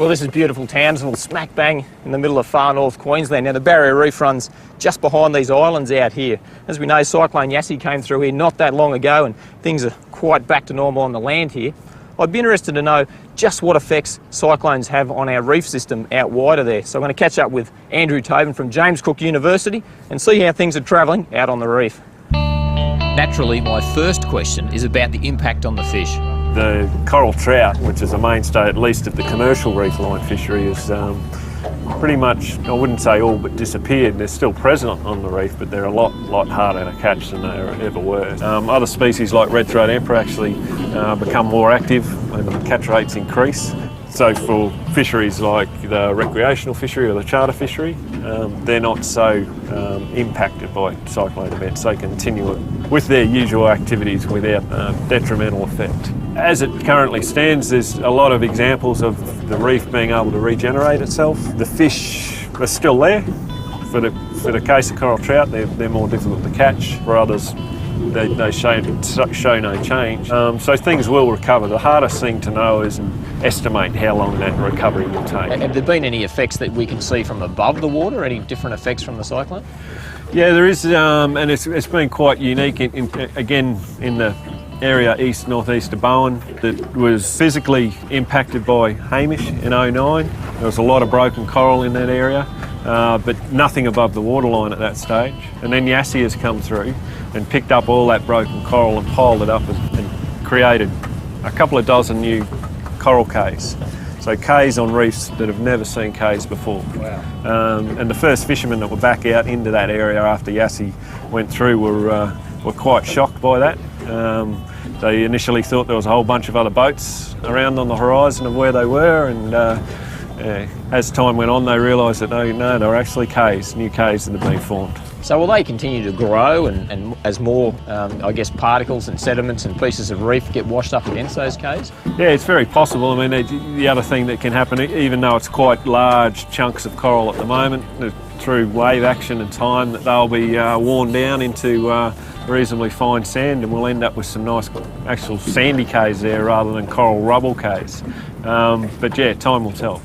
Well, this is beautiful Townsville, smack bang in the middle of far north Queensland. Now, the Barrier Reef runs just behind these islands out here. As we know, Cyclone Yassi came through here not that long ago and things are quite back to normal on the land here. I'd be interested to know just what effects cyclones have on our reef system out wider there. So I'm going to catch up with Andrew Tobin from James Cook University and see how things are travelling out on the reef. Naturally, my first question is about the impact on the fish. The coral trout, which is a mainstay at least of the commercial reef line fishery, is pretty much, I wouldn't say all but disappeared. They're still present on the reef, but they're a lot harder to catch than they ever were. Other species like red-throat emperor actually become more active and the catch rates increase. So for fisheries like the recreational fishery or the charter fishery, they're not so impacted by cyclone events. They continue with their usual activities without detrimental effect. As it currently stands, there's a lot of examples of the reef being able to regenerate itself. The fish are still there. For the case of coral trout, they're more difficult to catch. For others, they show no change. So things will recover. The hardest thing to know is estimate how long that recovery will take. Have there been any effects that we can see from above the water, any different effects from the cyclone? Yeah, there is, and it's been quite unique, again, in the area east-northeast of Bowen that was physically impacted by Hamish in 2009. There was a lot of broken coral in that area, but nothing above the waterline at that stage. And then Yassi has come through and picked up all that broken coral and piled it up and created a couple of dozen new coral cays. So cays on reefs that have never seen cays before. Wow. And the first fishermen that were back out into that area after Yassi went through were quite shocked by that. They initially thought there was a whole bunch of other boats around on the horizon of where they were, and as time went on they realised that no, they were actually cays, new cays that had been formed. So will they continue to grow and as more, I guess, particles and sediments and pieces of reef get washed up against those cays? Yeah, it's very possible. I mean, the other thing that can happen, even though it's quite large chunks of coral at the moment, through wave action and time, that they'll be worn down into reasonably fine sand, and we'll end up with some nice actual sandy cays there rather than coral rubble cays. But yeah, time will tell.